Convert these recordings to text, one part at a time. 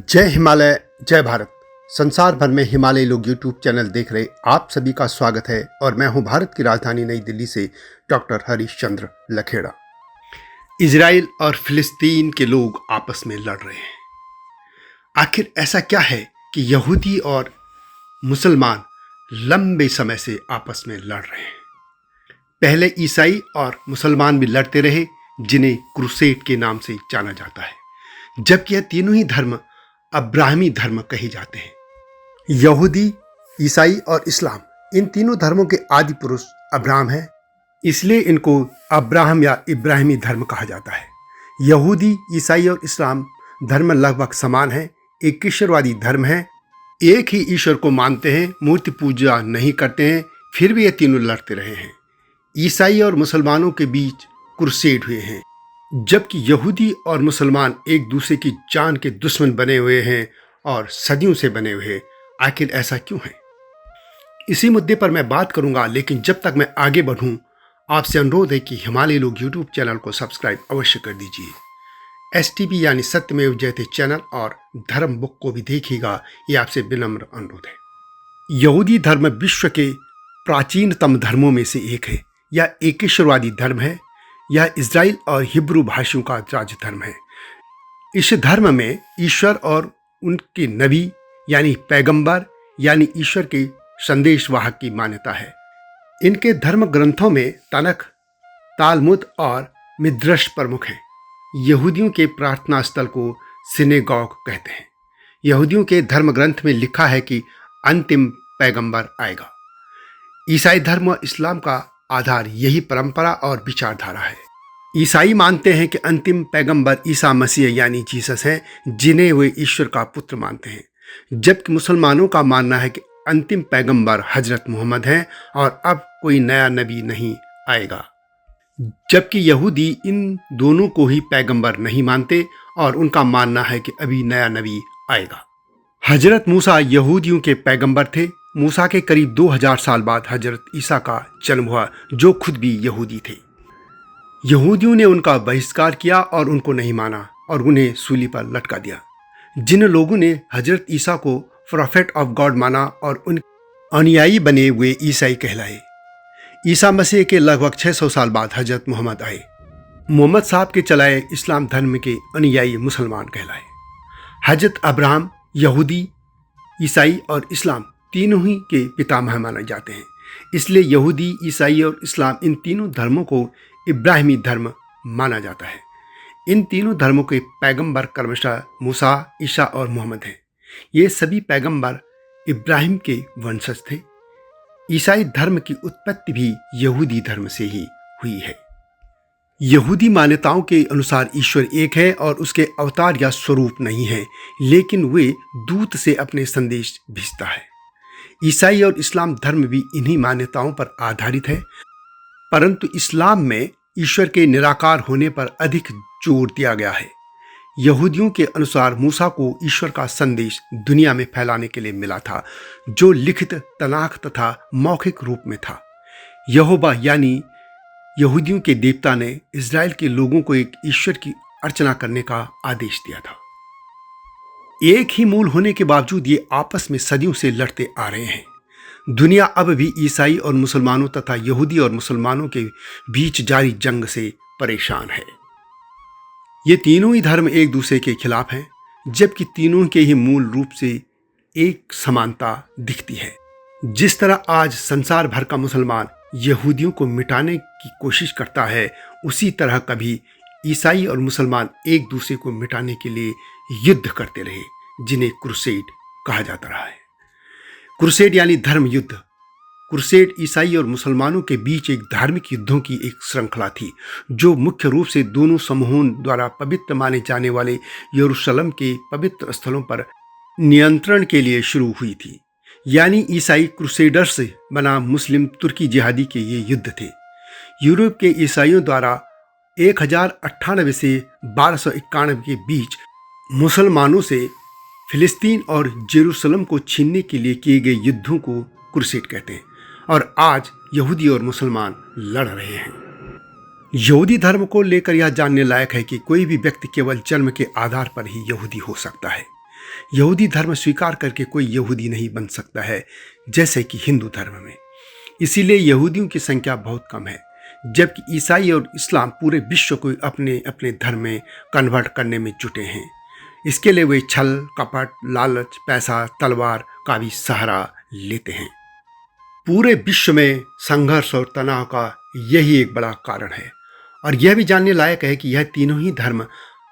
जय हिमालय, जय भारत। संसार भर में हिमालय लोग यूट्यूब चैनल देख रहे आप सभी का स्वागत है और मैं हूं भारत की राजधानी नई दिल्ली से डॉक्टर हरीशचंद्र लखेड़ा। इजराइल और फिलिस्तीन के लोग आपस में लड़ रहे हैं। आखिर ऐसा क्या है कि यहूदी और मुसलमान लंबे समय से आपस में लड़ रहे हैं? पहले ईसाई और मुसलमान भी लड़ते रहे, जिन्हें क्रूसेड के नाम से जाना जाता है, जबकि यह तीनों ही धर्म अब्राहमी धर्म कहे जाते हैं। यहूदी, ईसाई और इस्लाम, इन तीनों धर्मों के आदि पुरुष अब्राहम है, इसलिए इनको अब्राहम या इब्राहिमी धर्म कहा जाता है। यहूदी, ईसाई और इस्लाम धर्म लगभग समान है, एक ईश्वरवादी धर्म है, एक ही ईश्वर को मानते हैं, मूर्ति पूजा नहीं करते हैं, फिर भी ये तीनों लड़ते रहे हैं। ईसाई और मुसलमानों के बीच क्रूसेड हुए हैं, जबकि यहूदी और मुसलमान एक दूसरे की जान के दुश्मन बने हुए हैं और सदियों से बने हुए हैं। आखिर ऐसा क्यों है? इसी मुद्दे पर मैं बात करूंगा, लेकिन जब तक मैं आगे बढ़ूं, आपसे अनुरोध है कि हिमालय लोग यूट्यूब चैनल को सब्सक्राइब अवश्य कर दीजिए। STB यानी सत्यमेव जयते चैनल और धर्म बुक को भी देखिएगा, ये आपसे विनम्र अनुरोध है। यहूदी धर्म विश्व के प्राचीनतम धर्मों में से एक है। यह एक ईश्वरवादी धर्म है। यह इजराइल और हिब्रू भाषियों का राज्य धर्म है। इस धर्म में ईश्वर और उनके नबी यानी पैगंबर यानी ईश्वर के संदेशवाहक की मान्यता है। इनके धर्म ग्रंथों में तनख, तालमुद और मिद्रश प्रमुख हैं। यहूदियों के प्रार्थना स्थल को सिनेगॉग कहते हैं। यहूदियों के धर्म ग्रंथ में लिखा है कि अंतिम पैगंबर आएगा। ईसाई धर्म और इस्लाम का आधार यही परंपरा और विचारधारा है। ईसाई मानते हैं कि अंतिम पैगंबर ईसा मसीह यानी जीसस हैं, जिन्हें वे ईश्वर का पुत्र मानते हैं, जबकि मुसलमानों का मानना है कि अंतिम पैगंबर हजरत मोहम्मद हैं और अब कोई नया नबी नहीं आएगा। जबकि यहूदी इन दोनों को ही पैगंबर नहीं मानते और उनका मानना है कि अभी नया नबी आएगा। हजरत मूसा यहूदियों के पैगंबर थे। मूसा के करीब 2000 साल बाद हजरत ईसा का जन्म हुआ, जो खुद भी यहूदी थे। यहूदियों ने उनका बहिष्कार किया और उनको नहीं माना और उन्हें सूली पर लटका दिया। जिन लोगों ने हजरत ईसा को प्रोफेट ऑफ गॉड माना और उन अनुयायी बने हुए ईसाई कहलाए। ईसा मसीह के लगभग 600 साल बाद हजरत मोहम्मद आए। मोहम्मद साहब के चलाए इस्लाम धर्म के अनुयायी मुसलमान कहलाए। हजरत अब्राहम यहूदी, ईसाई और इस्लाम तीनों ही के पितामह माने जाते हैं। इसलिए यहूदी, ईसाई और इस्लाम, इन तीनों धर्मों को इब्राहिमी धर्म माना जाता है। इन तीनों धर्मों के पैगंबर क्रमशः मूसा, ईसा और मोहम्मद हैं। ये सभी पैगंबर इब्राहिम के वंशज थे। ईसाई धर्म की उत्पत्ति भी यहूदी धर्म से ही हुई है। यहूदी मान्यताओं के अनुसार ईश्वर एक है और उसके अवतार या स्वरूप नहीं है, लेकिन वे दूत से अपने संदेश भेजता है। ईसाई और इस्लाम धर्म भी इन्हीं मान्यताओं पर आधारित है, परंतु इस्लाम में ईश्वर के निराकार होने पर अधिक जोर दिया गया है। यहूदियों के अनुसार मूसा को ईश्वर का संदेश दुनिया में फैलाने के लिए मिला था, जो लिखित, तनाख तथा मौखिक रूप में था। यहोवा यानी यहूदियों के देवता ने इजराइल के लोगों को एक ईश्वर की अर्चना करने का आदेश दिया था। एक ही मूल होने के बावजूद ये आपस में सदियों से लड़ते आ रहे हैं। दुनिया अब भी ईसाई और मुसलमानों तथा यहूदी और मुसलमानों के बीच जारी जंग से परेशान है। ये तीनों ही धर्म एक दूसरे के खिलाफ हैं, जबकि तीनों के ही मूल रूप से एक समानता दिखती है। जिस तरह आज संसार भर का मुसलमान यहूदियों को मिटाने की कोशिश करता है, उसी तरह कभी ईसाई और मुसलमान एक दूसरे को मिटाने के लिए युद्ध करते रहे, जिन्हें क्रूसेड कहा जाता रहा है। क्रूसेड यानी धर्म युद्ध। क्रूसेड ईसाई और मुसलमानों के बीच एक धार्मिक युद्धों की एक श्रृंखला थी, जो मुख्य रूप से दोनों समूहों द्वारा पवित्र माने जाने वाले यरूशलेम के पवित्र स्थलों पर नियंत्रण के लिए शुरू हुई थी। यानी ईसाई क्रूसेडर्स बनाम मुस्लिम तुर्की जिहादी के ये युद्ध थे। यूरोप के ईसाइयों द्वारा 1098 से 1291 के बीच मुसलमानों से फिलिस्तीन और जेरूसलम को छीनने के लिए किए गए युद्धों को क्रूसेड कहते हैं, और आज यहूदी और मुसलमान लड़ रहे हैं। यहूदी धर्म को लेकर यह जानने लायक है कि कोई भी व्यक्ति केवल जन्म के आधार पर ही यहूदी हो सकता है। यहूदी धर्म स्वीकार करके कोई यहूदी नहीं बन सकता है जैसे कि हिंदू धर्म में। इसीलिए यहूदियों की संख्या बहुत कम है, जबकि ईसाई और इस्लाम पूरे विश्व को अपने अपने धर्म में कन्वर्ट करने में जुटे हैं। इसके लिए वे छल, कपट, लालच, पैसा, तलवार का भी सहारा लेते हैं। पूरे विश्व में संघर्ष और तनाव का यही एक बड़ा कारण है। और यह भी जानने लायक है कि यह तीनों ही धर्म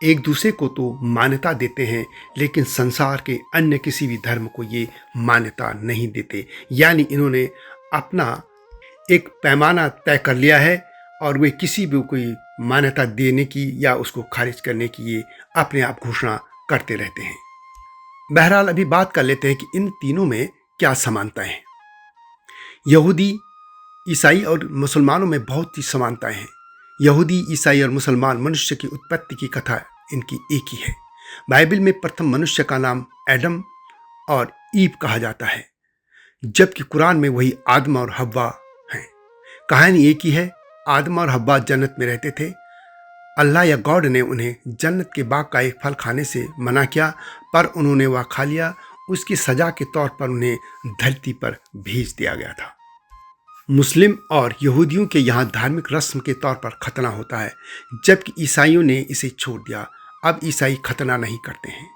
एक दूसरे को तो मान्यता देते हैं, लेकिन संसार के अन्य किसी भी धर्म को ये मान्यता नहीं देते। यानी इन्होंने अपना एक पैमाना तय कर लिया है और वे किसी भी कोई मान्यता देने की या उसको खारिज करने की ये अपने आप घोषणा करते रहते हैं। बहरहाल अभी बात कर लेते हैं कि इन तीनों में क्या समानताएं हैं। यहूदी, ईसाई और मुसलमानों में बहुत सी समानताएं हैं। यहूदी, ईसाई और मुसलमान मनुष्य की उत्पत्ति की कथा इनकी एक ही है। बाइबल में प्रथम मनुष्य का नाम एडम और ईव कहा जाता है, जबकि कुरान में वही आदम और हव्वा हैं। कहानी एक ही है। आदम और हव्वा जन्नत में रहते थे। अल्लाह या गॉड ने उन्हें जन्नत के बाग का एक फल खाने से मना किया, पर उन्होंने वह खा लिया। उसकी सजा के तौर पर उन्हें धरती पर भेज दिया गया था। मुस्लिम और यहूदियों के यहाँ धार्मिक रस्म के तौर पर खतना होता है, जबकि ईसाइयों ने इसे छोड़ दिया। अब ईसाई खतना नहीं करते हैं।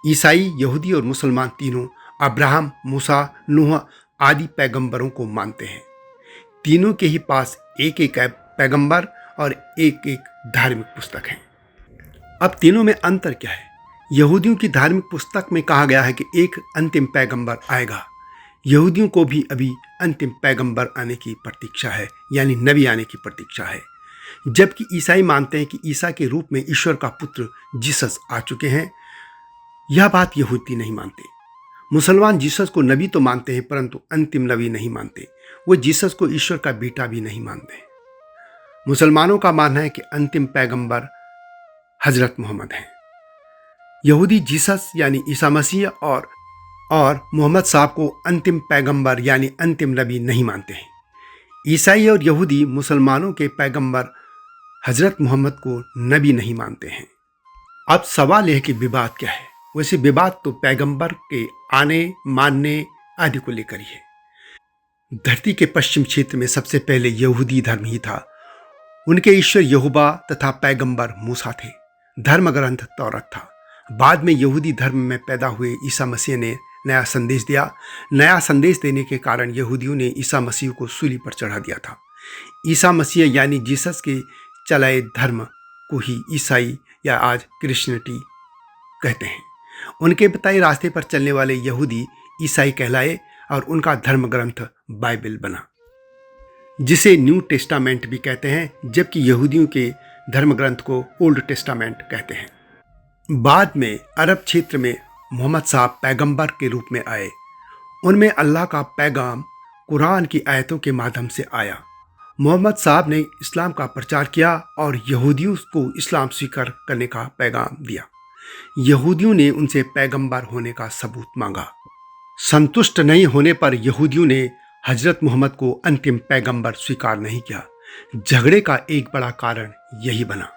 ईसाई, यहूदी और मुसलमान तीनों अब्राहम, मूसा, नूह आदि पैगंबरों को मानते हैं। तीनों के ही पास एक एक पैगंबर और एक एक धार्मिक पुस्तक है। अब तीनों में अंतर क्या है? यहूदियों की धार्मिक पुस्तक में कहा गया है कि एक अंतिम पैगंबर आएगा। यहूदियों को भी अभी अंतिम पैगंबर आने की प्रतीक्षा है, यानी नबी आने की प्रतीक्षा है। जबकि ईसाई मानते हैं कि ईसा के रूप में ईश्वर का पुत्र जीसस आ चुके हैं। यह बात यहूदी नहीं मानते। मुसलमान जीसस को नबी तो मानते हैं, परंतु अंतिम नबी नहीं मानते। वो जीसस को ईश्वर का बेटा भी नहीं मानते। मुसलमानों का मानना है कि अंतिम पैगंबर हजरत मोहम्मद हैं। यहूदी जीसस यानी ईसा मसीह और मोहम्मद साहब को अंतिम पैगंबर यानी अंतिम नबी नहीं मानते हैं। ईसाई और यहूदी मुसलमानों के पैगंबर हजरत मोहम्मद को नबी नहीं मानते हैं। अब सवाल यह कि विवाद क्या है? वैसे विवाद तो पैगंबर के आने, मानने आदि को लेकर ही है। धरती के पश्चिम क्षेत्र में सबसे पहले यहूदी धर्म ही था। उनके ईश्वर यहोवा तथा पैगंबर मूसा थे। धर्म ग्रंथ तौरात था। बाद में यहूदी धर्म में पैदा हुए ईसा मसीह ने नया संदेश दिया। नया संदेश देने के कारण यहूदियों ने ईसा मसीह को सूली पर चढ़ा दिया था। ईसा मसीह यानी जीसस के चलाए धर्म को ही ईसाई या आज क्रिश्चियनिटी कहते हैं। उनके बताए रास्ते पर चलने वाले यहूदी ईसाई कहलाए और उनका धर्म ग्रंथ बाइबल बना, जिसे न्यू टेस्टामेंट भी कहते हैं, जबकि यहूदियों के धर्म ग्रंथ को ओल्ड टेस्टामेंट कहते हैं। बाद में अरब क्षेत्र में मोहम्मद साहब पैगंबर के रूप में आए। उनमें अल्लाह का पैगाम कुरान की आयतों के माध्यम से आया। मोहम्मद साहब ने इस्लाम का प्रचार किया और यहूदियों को इस्लाम स्वीकार करने का पैगाम दिया। यहूदियों ने उनसे पैगंबर होने का सबूत मांगा। संतुष्ट नहीं होने पर यहूदियों ने हजरत मोहम्मद को अंतिम पैगंबर स्वीकार नहीं किया। झगड़े का एक बड़ा कारण यही बना।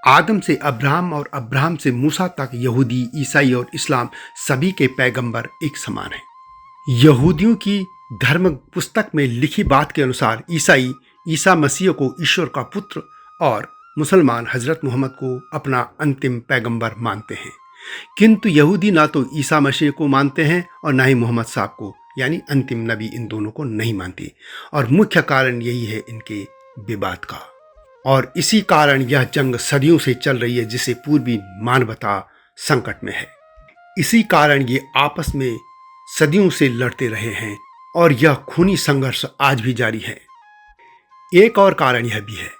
आदम से अब्राहम और अब्राहम से मूसा तक यहूदी, ईसाई और इस्लाम सभी के पैगंबर एक समान हैं। यहूदियों की धर्म पुस्तक में लिखी बात के अनुसार ईसाई ईसा मसीह को ईश्वर का पुत्र और मुसलमान हजरत मोहम्मद को अपना अंतिम पैगंबर मानते हैं। किंतु यहूदी ना तो ईसा मसीह को मानते हैं और ना ही मोहम्मद साहब को यानी अंतिम नबी, इन दोनों को नहीं मानते। और मुख्य कारण यही है इनके विवाद का। और इसी कारण यह जंग सदियों से चल रही है, जिसे पूर्वी मानवता संकट में है। इसी कारण ये आपस में सदियों से लड़ते रहे हैं और यह खूनी संघर्ष आज भी जारी है। एक और कारण यह भी है,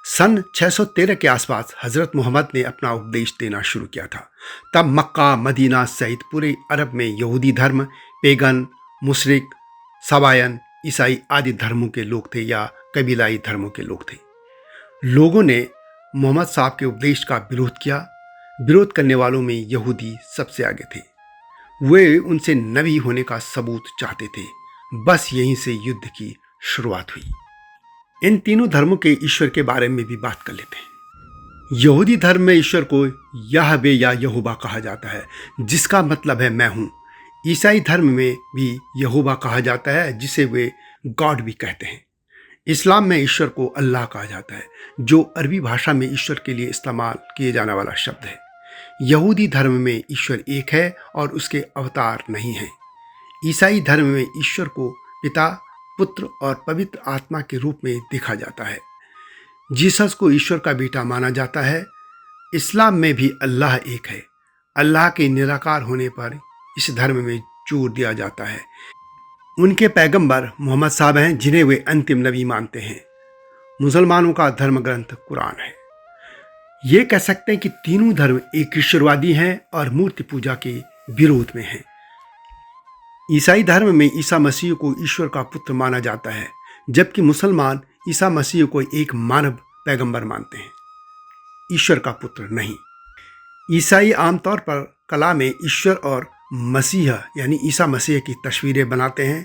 सन 613 के आसपास हजरत मोहम्मद ने अपना उपदेश देना शुरू किया था। तब मक्का, मदीना सहित पूरे अरब में यहूदी धर्म, पेगन, मुशरिक, सबायन, ईसाई आदि धर्मों के लोग थे या कबीलाई धर्मों के लोग थे। लोगों ने मोहम्मद साहब के उपदेश का विरोध किया। विरोध करने वालों में यहूदी सबसे आगे थे। वे उनसे नबी होने का सबूत चाहते थे। बस यहीं से युद्ध की शुरुआत हुई। इन तीनों धर्मों के ईश्वर के बारे में भी बात कर लेते हैं। यहूदी धर्म में ईश्वर को याहवे या यहोवा कहा जाता है, जिसका मतलब है मैं हूँ। ईसाई धर्म में भी यहोवा कहा जाता है, जिसे वे गॉड भी कहते हैं। इस्लाम में ईश्वर को अल्लाह कहा जाता है, जो अरबी भाषा में ईश्वर के लिए इस्तेमाल किए जाने वाला शब्द है। यहूदी धर्म में ईश्वर एक है और उसके अवतार नहीं हैं। ईसाई धर्म में ईश्वर को पिता, पुत्र और पवित्र आत्मा के रूप में देखा जाता है। जीसस को ईश्वर का बेटा माना जाता है। इस्लाम में भी अल्लाह एक है। अल्लाह के निराकार होने पर इस धर्म में जोर दिया जाता है। उनके पैगंबर मोहम्मद साहब हैं, जिन्हें वे अंतिम नबी मानते हैं। मुसलमानों का धर्म ग्रंथ कुरान है। ये कह सकते हैं कि तीनों धर्म एक ईश्वरवादी हैं और मूर्ति पूजा के विरोध में हैं। ईसाई धर्म में ईसा मसीह को ईश्वर का पुत्र माना जाता है, जबकि मुसलमान ईसा मसीह को एक मानव पैगंबर मानते हैं, ईश्वर का पुत्र नहीं। ईसाई आमतौर पर कला में ईश्वर और मसीह यानी ईसा मसीह की तस्वीरें बनाते हैं,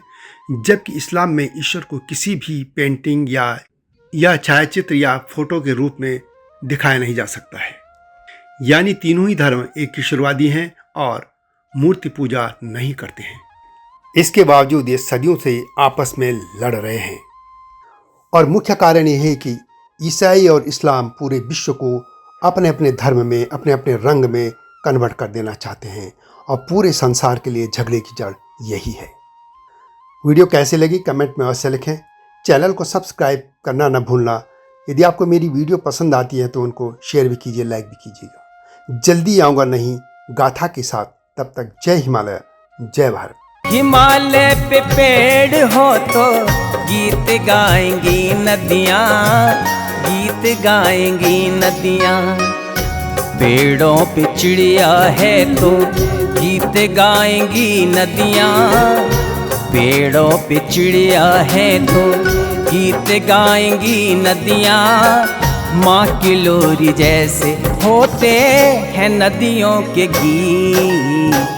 जबकि इस्लाम में ईश्वर को किसी भी पेंटिंग या छायाचित्र या फोटो के रूप में दिखाया नहीं जा सकता है। यानी तीनों ही धर्म एक ईश्वरवादी हैं और मूर्ति पूजा नहीं करते हैं। इसके बावजूद ये सदियों से आपस में लड़ रहे हैं और मुख्य कारण यह है कि ईसाई और इस्लाम पूरे विश्व को अपने अपने धर्म में, अपने अपने रंग में कन्वर्ट कर देना चाहते हैं और पूरे संसार के लिए झगड़े की जड़ यही है। वीडियो कैसे लगी कमेंट में अवश्य लिखें। चैनल को सब्सक्राइब करना न भूलना। यदि आपको मेरी वीडियो पसंद आती है तो उनको शेयर भी कीजिए, लाइक भी कीजिएगा। जल्दी आऊँगा नहीं गाथा के साथ। तब तक जय हिमालय, जय भारत। हिमालय पे पेड़ हो तो गीत गाएंगी नदियाँ, गीत गाएंगी नदियाँ। पेड़ों पे चिड़िया है तो गीत गाएंगी नदियाँ, पेड़ों पे चिड़िया है तो गीत गाएंगी नदियाँ। माँ की लोरी जैसे होते हैं नदियों के गीत।